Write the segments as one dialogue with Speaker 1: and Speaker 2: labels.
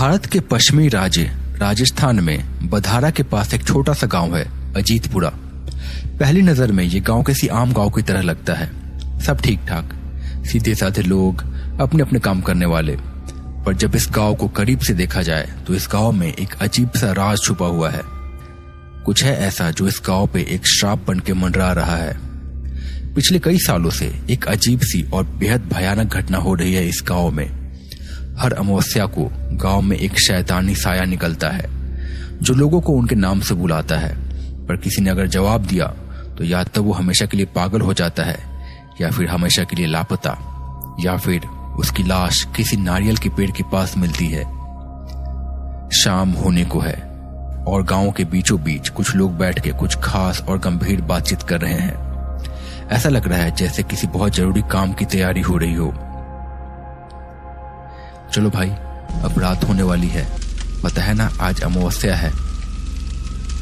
Speaker 1: भारत के पश्चिमी राज्य राजस्थान में बधारा के पास एक छोटा सा गांव है, अजीतपुरा। पहली नजर में ये गांव किसी आम गांव की तरह लगता है। सब ठीक ठाक, सीधे साधे लोग, अपने अपने काम करने वाले। पर जब इस गांव को करीब से देखा जाए तो इस गांव में एक अजीब सा राज छुपा हुआ है। कुछ है ऐसा जो इस गांव पे एक श्राप बन के मंडरा रहा है। पिछले कई सालों से एक अजीब सी और बेहद भयानक घटना हो रही है इस गांव में। हर अमावस्या को गांव में एक शैतानी साया निकलता है जो लोगों को उनके नाम से बुलाता है। पर किसी ने अगर जवाब दिया तो या तो वो हमेशा के लिए पागल हो जाता है, या फिर हमेशा के लिए लापता, या फिर उसकी लाश किसी नारियल के पेड़ के पास मिलती है। शाम होने को है और गांव के बीचों बीच कुछ लोग बैठ के कुछ खास और गंभीर बातचीत कर रहे हैं। ऐसा लग रहा है जैसे किसी बहुत जरूरी काम की तैयारी हो रही हो। चलो भाई, अब रात होने वाली है। पता है ना आज अमावस्या है।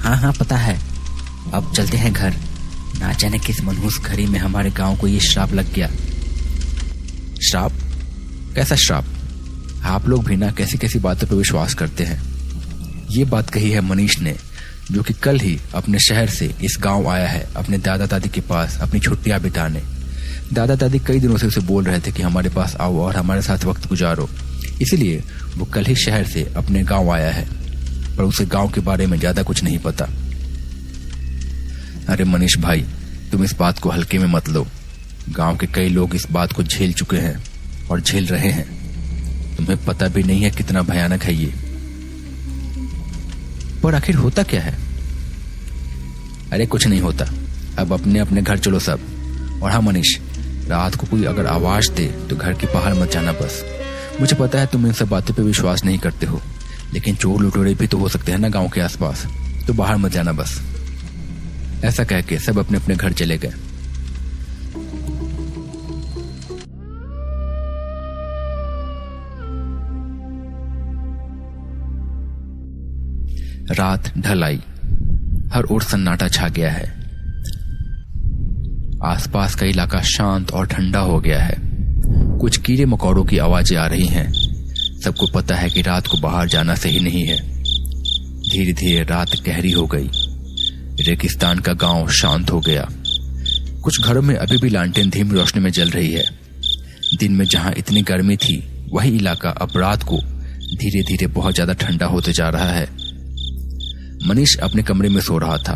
Speaker 2: हाँ पता है। अब चलते हैं घर। ना जाने किस मनहूस घड़ी में हमारे गांव को ये श्राप लग गया।
Speaker 1: श्राप? कैसा श्राप? आप लोग भी ना कैसी कैसी बातों पर विश्वास करते हैं। ये बात कही है मनीष ने, जो कि कल ही अपने शहर से इस गांव आया है अपने दादा दादी के पास अपनी छुट्टियां बिताने। दादा दादी कई दिनों से उसे बोल रहे थे कि हमारे पास आओ और हमारे साथ वक्त गुजारो, इसीलिए वो कल ही शहर से अपने गांव आया है। पर उसे गांव के बारे में ज्यादा कुछ नहीं पता। अरे मनीष भाई, तुम इस बात को हल्के में मत लो। गांव के कई लोग इस बात को झेल चुके हैं और झेल रहे हैं। तुम्हें पता भी नहीं है कितना भयानक है ये। पर आखिर होता क्या है? अरे कुछ नहीं होता। अब अपने अपने घर चलो सब। और हाँ मनीष, रात को कोई अगर आवाज दे तो घर के बाहर मत जाना बस। मुझे पता है तुम इन सब बातों पे विश्वास नहीं करते हो, लेकिन चोर लुटेरे भी तो हो सकते हैं ना गांव के आसपास, तो बाहर मत जाना बस। ऐसा कह के सब अपने अपने घर चले गए। रात ढल आई। हर ओर सन्नाटा छा गया है। आसपास का इलाका शांत और ठंडा हो गया है। कुछ कीड़े मकोड़ों की आवाजें आ रही हैं। सबको पता है कि रात को बाहर जाना सही नहीं है। धीरे धीरे रात गहरी हो गई। रेगिस्तान का गांव शांत हो गया। कुछ घरों में अभी भी लालटेन धीमी रोशनी में जल रही है। दिन में जहां इतनी गर्मी थी, वही इलाका अब रात को धीरे धीरे बहुत ज्यादा ठंडा होते जा रहा है। मनीष अपने कमरे में सो रहा था,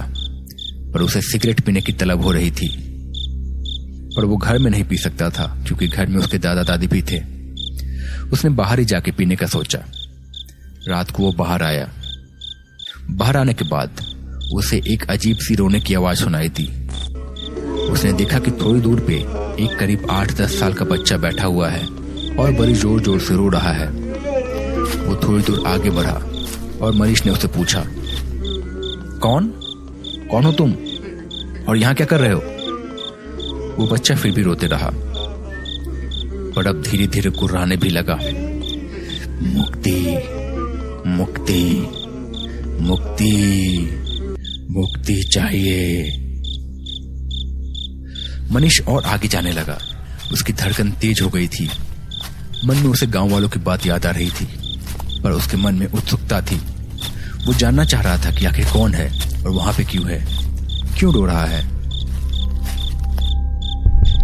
Speaker 1: पर उसे सिगरेट पीने की तलब हो रही थी। पर वो घर में नहीं पी सकता था क्योंकि घर में उसके दादा दादी भी थे। उसने बाहर ही जाके पीने का सोचा। रात को वो बाहर आया। बाहर आने के बाद उसे एक अजीब सी रोने की आवाज सुनाई दी। उसने देखा कि थोड़ी दूर पे एक करीब 8-10 साल का बच्चा बैठा हुआ है और बड़ी जोर जोर से रो रहा है। वो थोड़ी दूर आगे बढ़ा और मनीष ने उसे पूछा, कौन हो तुम और यहाँ क्या कर रहे हो? वो बच्चा फिर भी रोते रहा, पर अब धीरे धीरे कुर्राने भी लगा। मुक्ति मुक्ति मुक्ति मुक्ति चाहिए। मनीष और आगे जाने लगा। उसकी धड़कन तेज हो गई थी। मन में उसे गांव वालों की बात याद आ रही थी, पर उसके मन में उत्सुकता थी। वो जानना चाह रहा था कि आखिर कौन है और वहां पे क्यों है, क्यों रो रहा है।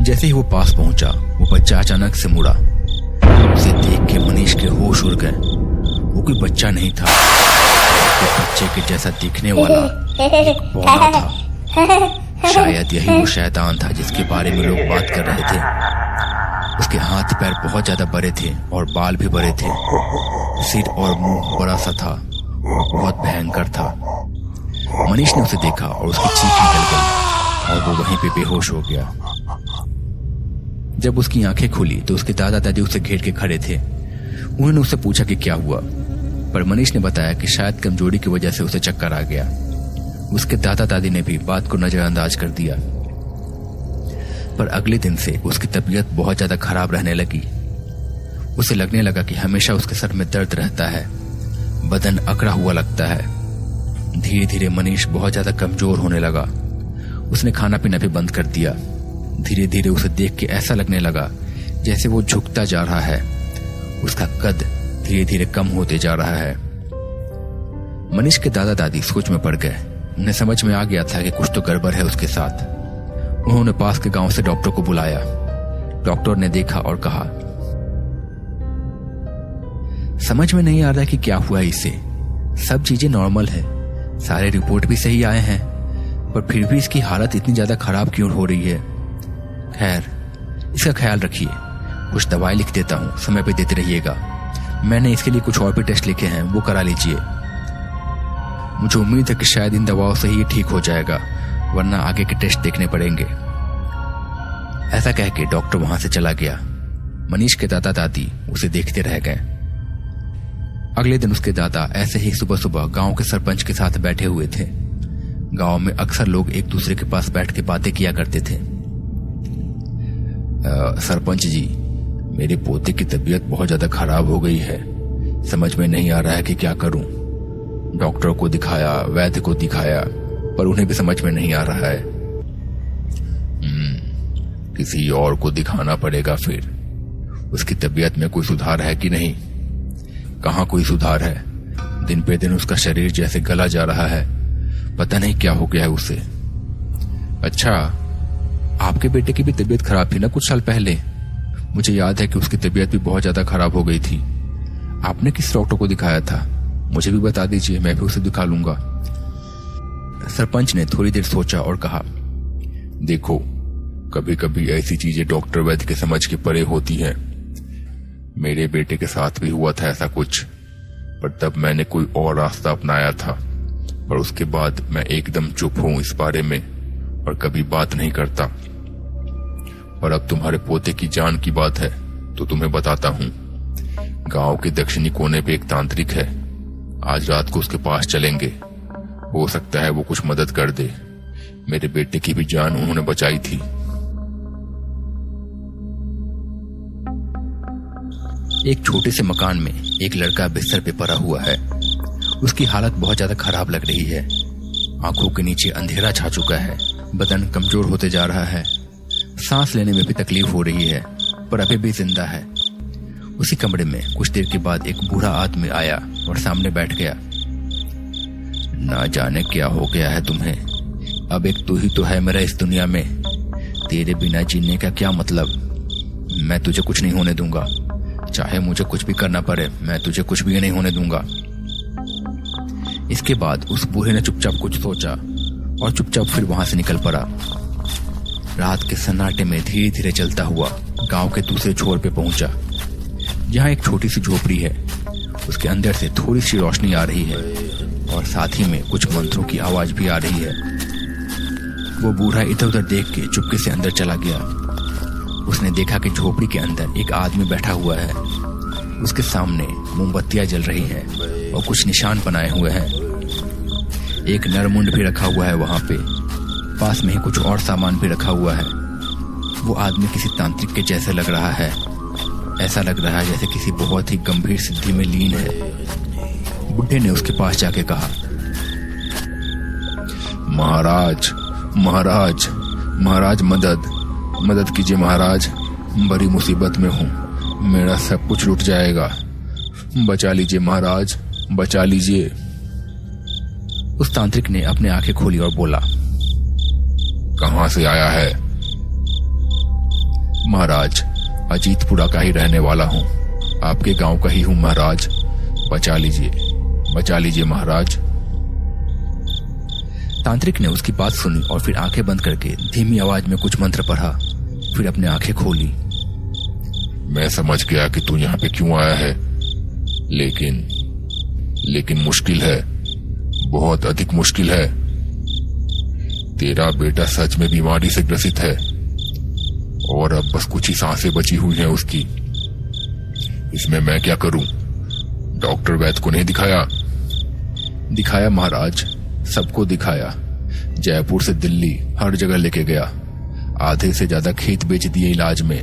Speaker 1: जैसे ही वो पास पहुंचा, वो बच्चा अचानक से मुड़ा। उसे देख के मनीष के होश उड़ गए। वो कोई बच्चा नहीं था, तो बच्चे के जैसा दिखने वाला एक बौना था। शायद यही वो शैतान था जिसके बारे में लोग बात कर रहे थे। उसके हाथ पैर बहुत ज्यादा बड़े थे और बाल भी बड़े थे। सिर और मुंह बड़ा सा था और बहुत भयंकर था। मनीष ने उसे देखा और उसकी चीख निकल गई और वो वहीं पे बेहोश हो गया। जब उसकी आंखें खुली तो उसके दादा दादी उसे घेर के खड़े थे। उन्होंने उससे पूछा कि क्या हुआ, पर मनीष ने बताया कि शायद कमजोरी की वजह से उसे चक्कर आ गया। उसके दादा दादी ने भी बात को नजरअंदाज कर दिया। पर अगले दिन से उसकी तबीयत बहुत ज्यादा खराब रहने लगी। उसे लगने लगा कि हमेशा उसके सर में दर्द रहता है, बदन अकड़ा हुआ लगता है। धीरे धीरे मनीष बहुत ज्यादा कमजोर होने लगा। उसने खाना पीना भी बंद कर दिया। धीरे धीरे उसे देख के ऐसा लगने लगा जैसे वो झुकता जा रहा है। उसका कद धीरे धीरे कम होते जा रहा है। मनीष के दादा दादी सोच में पड़ गए। उन्हें समझ में आ गया था कि कुछ तो गड़बड़ है उसके साथ। उन्होंने पास के गांव से डॉक्टर को बुलाया। डॉक्टर ने देखा और कहा, समझ में नहीं आ रहा कि क्या हुआ है इसे। सब चीजें नॉर्मल है, सारे रिपोर्ट भी सही आए हैं, पर फिर भी इसकी हालत इतनी ज्यादा खराब क्यों हो रही है। खैर, इसका ख्याल रखिए। कुछ दवाई लिख देता हूँ, समय पे देते रहिएगा। मैंने इसके लिए कुछ और भी टेस्ट लिखे हैं, वो करा लीजिए। मुझे उम्मीद है कि शायद इन दवाओं से ही ये ठीक हो जाएगा, वरना आगे के टेस्ट देखने पड़ेंगे। ऐसा कह के डॉक्टर वहां से चला गया। मनीष के दादा दादी उसे देखते रह गए। अगले दिन उसके दादा ऐसे ही सुबह सुबह गांव के सरपंच के साथ बैठे हुए थे। गांव में अक्सर लोग एक दूसरे के पास बैठ के बातें किया करते थे। सरपंच जी, मेरे पोते की तबीयत बहुत ज्यादा खराब हो गई है। समझ में नहीं आ रहा है कि क्या करूं। डॉक्टर को दिखाया, वैद्य को दिखाया, पर उन्हें भी समझ में नहीं आ रहा है। किसी और को दिखाना पड़ेगा फिर। उसकी तबीयत में कोई सुधार है कि नहीं? कहाँ कोई सुधार है? दिन पे दिन उसका शरीर जैसे गला जा रहा है। पता नहीं क्या हो गया है उसे। अच्छा, आपके बेटे की भी तबीयत खराब थी ना कुछ साल पहले? मुझे याद है कि उसकी तबीयत भी बहुत ज्यादा खराब हो गई थी। आपने किस डॉक्टर को दिखाया था? मुझे भी बता दीजिए, मैं भी उसे दिखा लूंगा। सरपंच ने थोड़ी देर सोचा और कहा, देखो, कभी कभी ऐसी चीजें डॉक्टर वैद्य के समझ के परे होती हैं। मेरे बेटे के साथ भी हुआ था ऐसा कुछ, पर तब मैंने कोई और रास्ता अपनाया था। पर उसके बाद मैं एकदम चुप हूं इस बारे में और कभी बात नहीं करता। और अब तुम्हारे पोते की जान की बात है तो तुम्हें बताता हूं। गांव के दक्षिणी कोने पे एक तांत्रिक है। आज रात को उसके पास चलेंगे। हो सकता है वो कुछ मदद कर दे। मेरे बेटे की भी जान उन्होंने बचाई थी। एक छोटे से मकान में एक लड़का बिस्तर पे पड़ा हुआ है। उसकी हालत बहुत ज्यादा खराब लग रही है। आंखों के नीचे अंधेरा छा चुका है। बदन कमजोर होते जा रहा है। सांस लेने में भी तकलीफ हो रही है, पर अभी भी जिंदा है। उसी कमरे में कुछ देर के बाद एक बूढ़ा आदमी आया और सामने बैठ गया। ना जाने क्या हो गया है तुम्हें। अब एक तू ही तो है मेरा इस दुनिया में। तेरे बिना जीने का क्या मतलब। मैं तुझे कुछ नहीं होने दूंगा। चाहे मुझे कुछ भी करना पड़े, मैं तुझे कुछ भी नहीं होने दूंगा। इसके बाद उस बूढ़े ने चुपचाप कुछ सोचा और चुपचाप फिर वहां से निकल पड़ा। रात के सन्नाटे में धीरे धीरे चलता हुआ गांव के दूसरे छोर पे पहुंचा, जहां एक छोटी सी झोपड़ी है। उसके अंदर से थोड़ी सी रोशनी आ रही है और साथ ही में कुछ मंत्रों की आवाज भी आ रही है। वो बूढ़ा इधर उधर देख के चुपके से अंदर चला गया। उसने देखा कि झोपड़ी के अंदर एक आदमी बैठा हुआ है। उसके सामने मोमबत्तियां जल रही हैं और कुछ निशान बनाए हुए हैं। एक नरमुंड भी रखा हुआ है वहां पे। पास में ही कुछ और सामान भी रखा हुआ है। वो आदमी किसी तांत्रिक के जैसे लग रहा है। ऐसा लग रहा है जैसे किसी बहुत ही गंभीर सिद्धि में लीन है। बुढ़े ने उसके पास जाके कहा, महाराज महाराज महाराज, मदद कीजिए महाराज। बड़ी मुसीबत में हूँ। मेरा सब कुछ लुट जाएगा। बचा लीजिए महाराज, बचा लीजिए। उस तांत्रिक ने अपने आंखें खोली और बोला, कहां से आया है? महाराज, अजीतपुरा का ही रहने वाला हूँ। आपके गांव का ही हूँ महाराज। बचा लीजिए महाराज। तांत्रिक ने उसकी बात सुनी और फिर आंखें बंद करके धीमी आवाज में कुछ मंत्र पढ़ा। फिर अपने आंखें खोली। मैं समझ गया कि तू यहाँ पे क्यों आया है, लेकिन मुश्किल है, बहुत अधिक मुश्किल है। तेरा बेटा सच में बीमारी से ग्रसित है और अब बस कुछ ही सांसें बची हुई हैं उसकी। इसमें मैं क्या करूं? डॉक्टर वैद्य को नहीं दिखाया? दिखाया महाराज, सबको दिखाया। जयपुर से दिल्ली हर जगह लेके गया। आधे से ज्यादा खेत बेच दिए इलाज में,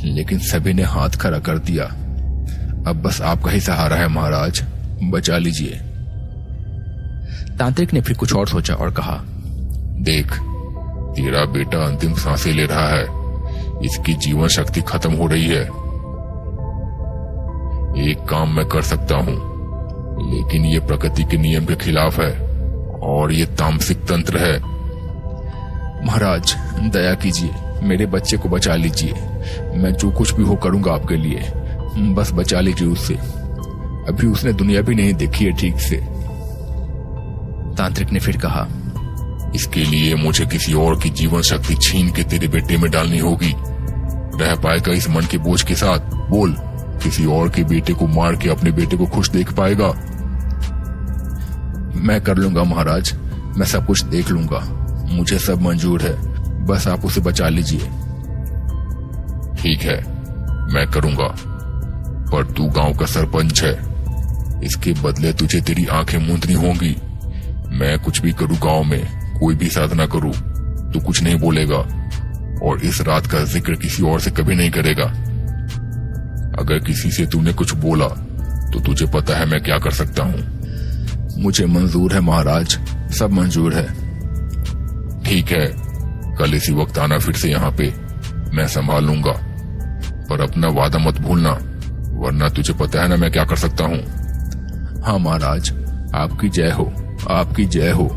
Speaker 1: लेकिन सभी ने हाथ खड़ा कर दिया। अब बस आपका ही सहारा है महाराज, बचा लीजिए। तांत्रिक ने फिर कुछ और सोचा और कहा, देख, तेरा बेटा अंतिम सांसें ले रहा है। इसकी जीवन शक्ति खत्म हो रही है।
Speaker 3: एक काम मैं कर सकता हूँ, लेकिन ये प्रकृति के नियम के खिलाफ है और ये तामसिक तंत्र है।
Speaker 1: महाराज दया कीजिए, मेरे बच्चे को बचा लीजिए। मैं जो कुछ भी हो करूंगा आपके लिए, बस बचा लीजिए उससे। अभी उसने दुनिया भी नहीं देखी है ठीक से।
Speaker 2: तांत्रिक ने फिर कहा,
Speaker 3: इसके लिए मुझे किसी और की जीवन शक्ति छीन के तेरे बेटे में डालनी होगी। रह पाएगा इस मन के बोझ के साथ? बोल, किसी और के बेटे को मार के अपने बेटे को खुश देख पाएगा?
Speaker 1: मैं कर लूंगा महाराज, मैं सब कुछ देख लूंगा, मुझे सब मंजूर है, बस आप उसे बचा लीजिए।
Speaker 3: ठीक है, मैं करूंगा, पर तू गांव का सरपंच है, इसके बदले तुझे तेरी आंखें मूंदनी होंगी। मैं कुछ भी करूं गांव में, कोई भी साधना करूं, तू कुछ नहीं बोलेगा और इस रात का जिक्र किसी और से कभी नहीं करेगा। अगर किसी से तूने कुछ बोला तो तुझे पता है मैं क्या कर सकता हूँ।
Speaker 1: मुझे मंजूर है महाराज, सब मंजूर है।
Speaker 3: ठीक है, कल इसी वक्त आना फिर से यहाँ पे, मैं संभाल लूंगा, पर अपना वादा मत भूलना, वरना तुझे पता है ना मैं क्या कर सकता हूँ।
Speaker 1: हाँ महाराज, आपकी जय हो, आपकी जय हो।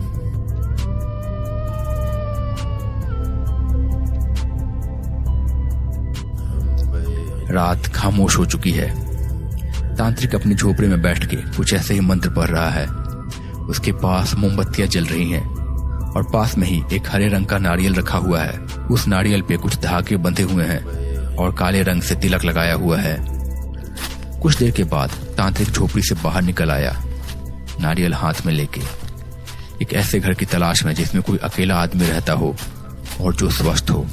Speaker 2: रात खामोश हो चुकी है। तांत्रिक अपनी झोपड़ी में बैठ के कुछ ऐसे ही मंत्र पढ़ रहा है। उसके पास मोमबत्तियां जल रही हैं और पास में ही एक हरे रंग का नारियल रखा हुआ है। उस नारियल पे कुछ धागे बंधे हुए हैं और काले रंग से तिलक लगाया हुआ है। कुछ देर के बाद तांत्रिक झोपड़ी से बाहर निकल आया, नारियल हाथ में लेके, एक ऐसे घर की तलाश में जिसमें कोई अकेला आदमी रहता हो और जो स्वस्थ हो।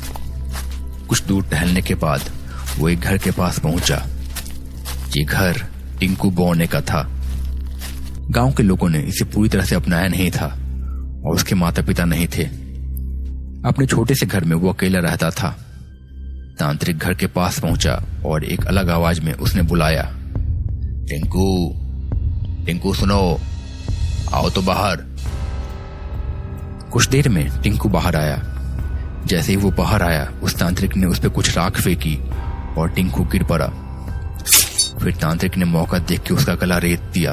Speaker 2: कुछ दूर टहलने के बाद वो एक घर के पास पहुंचा। ये घर टिंकू बौने का था। गांव के लोगों ने इसे पूरी तरह से अपनाया नहीं था और उसके माता पिता नहीं थे। अपने छोटे से घर में वो अकेला रहता था। तांत्रिक घर के पास पहुंचा और एक अलग आवाज में उसने बुलाया, टिंकू, टिंकू सुनो, आओ तो बाहर। कुछ देर में टिंकू बाहर आया। जैसे ही वो बाहर आया, उस तांत्रिक ने उस पर कुछ राख फेंकी और टिंकू गिर पड़ा। फिर तांत्रिक ने मौका देख के उसका गला रेत दिया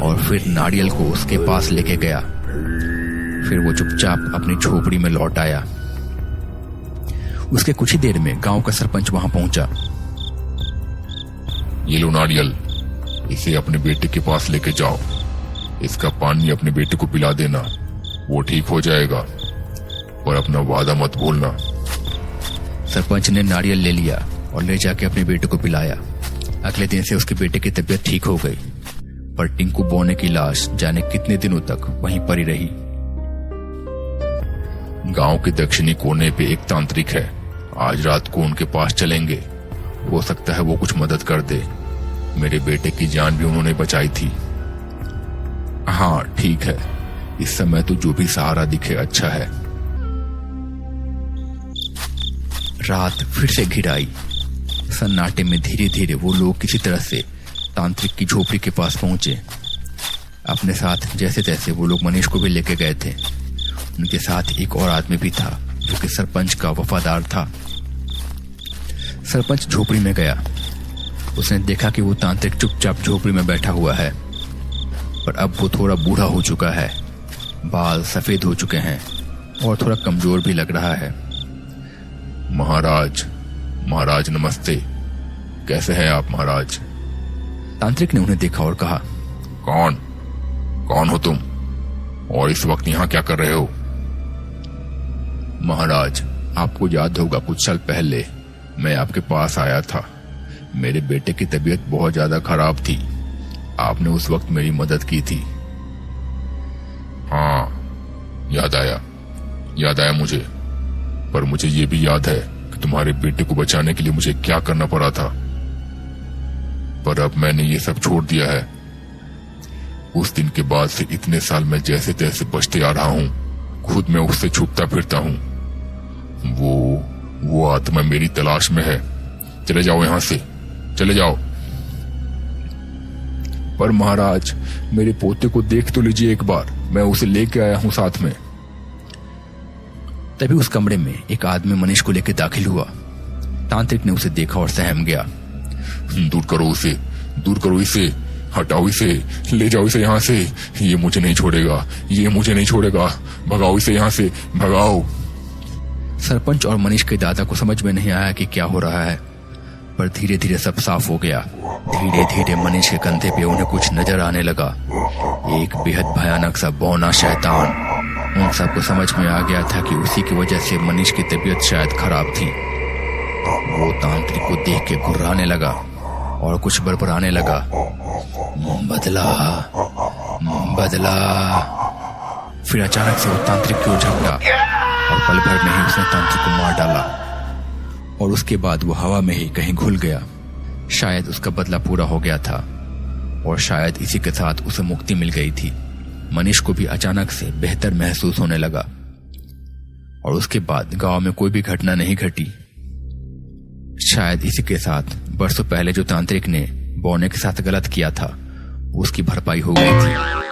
Speaker 2: और फिर नारियल को उसके पास लेके गया। फिर वो चुपचाप अपनी झोपड़ी में लौट आया। उसके कुछ ही देर में गांव का सरपंच वहां पहुंचा।
Speaker 3: ये लो नारियल, इसे अपने बेटे के पास लेके जाओ, इसका पानी अपने बेटे को पिला देना, वो ठीक हो जाएगा, पर अपना वादा मत भूलना।
Speaker 2: सरपंच ने नारियल ले लिया और ले जाके अपने बेटे को पिलाया। अगले दिन से उसके बेटे की तबीयत ठीक हो गई, पर टिंकू बौने की लाश जाने कितने दिनों तक वहीं पड़ी रही।
Speaker 3: गांव के दक्षिणी कोने पे एक तांत्रिक है, आज रात को उनके पास चलेंगे, हो सकता है वो कुछ मदद कर दे। मेरे बेटे की जान भी उन्होंने बचाई थी।
Speaker 1: हाँ ठीक है, इस समय तो जो भी सहारा दिखे अच्छा है।
Speaker 2: रात फिर से घिर आई। सन्नाटे में धीरे धीरे वो लोग किसी तरह से तांत्रिक की झोपड़ी के पास पहुंचे। अपने साथ जैसे तैसे वो लोग मनीष को भी लेके गए थे। उनके साथ एक और आदमी भी था जो कि सरपंच का वफादार था। सरपंच झोपड़ी में गया। उसने देखा कि वो तांत्रिक चुपचाप झोपड़ी में बैठा हुआ है, पर अब वो थोड़ा बूढ़ा हो चुका है, बाल सफेद हो चुके हैं और थोड़ा कमजोर भी लग रहा है।
Speaker 3: महाराज, महाराज नमस्ते, कैसे हैं आप महाराज?
Speaker 2: तांत्रिक ने उन्हें देखा और कहा,
Speaker 3: कौन हो तुम और इस वक्त यहाँ क्या कर रहे हो?
Speaker 1: महाराज, आपको याद होगा कुछ साल पहले मैं आपके पास आया था। मेरे बेटे की तबीयत बहुत ज्यादा खराब थी, आपने उस वक्त मेरी मदद की थी।
Speaker 3: हाँ, याद आया मुझे, पर मुझे ये भी याद है कि तुम्हारे बेटे को बचाने के लिए मुझे क्या करना पड़ा था, पर अब मैंने ये सब छोड़ दिया है। उस दिन के बाद से इतने साल मैं जैसे तैसे बचते आ रहा हूँ, खुद मैं उससे छुपता फिरता हूँ। वो आत्मा मेरी तलाश में है। चले जाओ यहाँ से, चले जाओ।
Speaker 1: पर महाराज, मेरे पोते को देख तो लीजिए एक बार, मैं उसे लेके आया हूँ साथ में।
Speaker 2: तभी उस कमरे में एक आदमी मनीष को लेकर दाखिल हुआ। तांत्रिक ने उसे देखा और सहम गया।
Speaker 3: दूर करो उसे, दूर करो इसे, हटाओ इसे, ले जाओ इसे यहाँ से। ये मुझे नहीं छोड़ेगा, ये मुझे नहीं छोड़ेगा, भगाओ इसे यहाँ से, भगाओ।
Speaker 2: सरपंच और मनीष के दादा को समझ में नहीं आया कि क्या हो रहा है, पर धीरे धीरे सब साफ हो गया। धीरे धीरे मनीष के कंधे पे उन्हें कुछ नजर आने लगा, एक बेहद भयानक सा बौना शैतान। उन सबको समझ में आ गया था कि उसी की वजह से मनीष की तबीयत शायद खराब थी। वो तांत्रिक को देख के घुर्राने लगा और कुछ बड़बड़ाने लगा, बदला बदला। फिर अचानक से वो तांत्रिक की ओर झपटा और पल भर में ही उसने तांत्रिक को मार डाला और उसके बाद वो हवा में ही कहीं घुल गया। शायद उसका बदला पूरा हो गया था और शायद इसी के साथ उसे मुक्ति मिल गई थी। मनीष को भी अचानक से बेहतर महसूस होने लगा और उसके बाद गांव में कोई भी घटना नहीं घटी। शायद इसी के साथ बरसों पहले जो तांत्रिक ने बौने के साथ गलत किया था उसकी भरपाई हो गई थी।